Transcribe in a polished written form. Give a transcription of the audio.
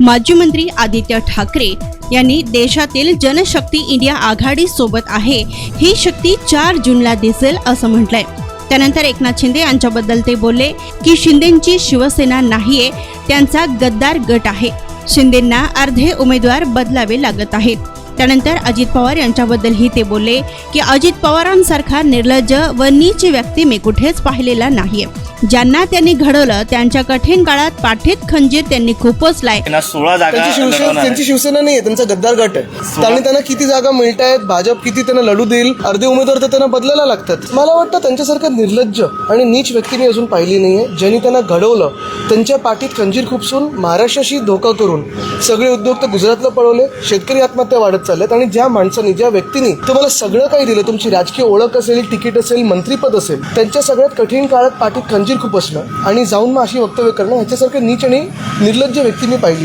माजी मंत्री आदित्य ठाकरे यांनी देशातील जनशक्ती इंडिया आघाडी सोबत आहे, ही शक्ती 4 जूनला दिसेल असं म्हटलंय। त्यानंतर एकनाथ शिंदे यांच्याबद्दल ते बोलले की शिंदेंची शिवसेना नाहीये, त्यांचा गद्दार गट आहे। शिंदेंना अर्धे उमेदवार बदलावे लागत आहेत। त्यानंतर अजित पवार यांच्याबद्दलही ते बोलले की अजित पवारांसारखा निर्लज्ज व नीच व्यक्ती मी कुठेच पाहिलेला नाहीये। ज्यांना त्यांनी घडवलं त्यांच्या कठीण काळात पाठीत खंजीर त्यांनी खुपसलाय। त्यांची शिवसेना नाहीये, त्यांचा गद्दार गट आहे। त्यांना किती जागा मिळत आहेत, भाजप किती त्यांना लढू देईल, अर्धे उमेदवार तर त्यांना बदलायला लागतात। मला वाटतं त्यांच्यासारखं निर्लज्ज आणि नीच व्यक्ती मी अजून पाहिली नाहीये। ज्यांनी त्यांना घडवलं त्यांच्या पाठीत खंजीर खुपसून महाराष्ट्राशी धोका करून सगळे उद्योग तर गुजरातला पळवले, शेतकरी आत्महत्या वाढत चालल्यात। आणि ज्या माणसांनी, ज्या व्यक्तींनी तुम्हाला सगळं काही दिलं, तुमची राजकीय ओळख असेल, तिकीट असेल, मंत्रीपद असेल, त्यांच्या सगळ्यात कठीण काळात पाठीत खंजीर खूप असणं आणि जाऊन मग अशी वक्तव्य करणं, ह्याच्यासारखं नीच आणि निर्लज्ज व्यक्ती मी पाहिली।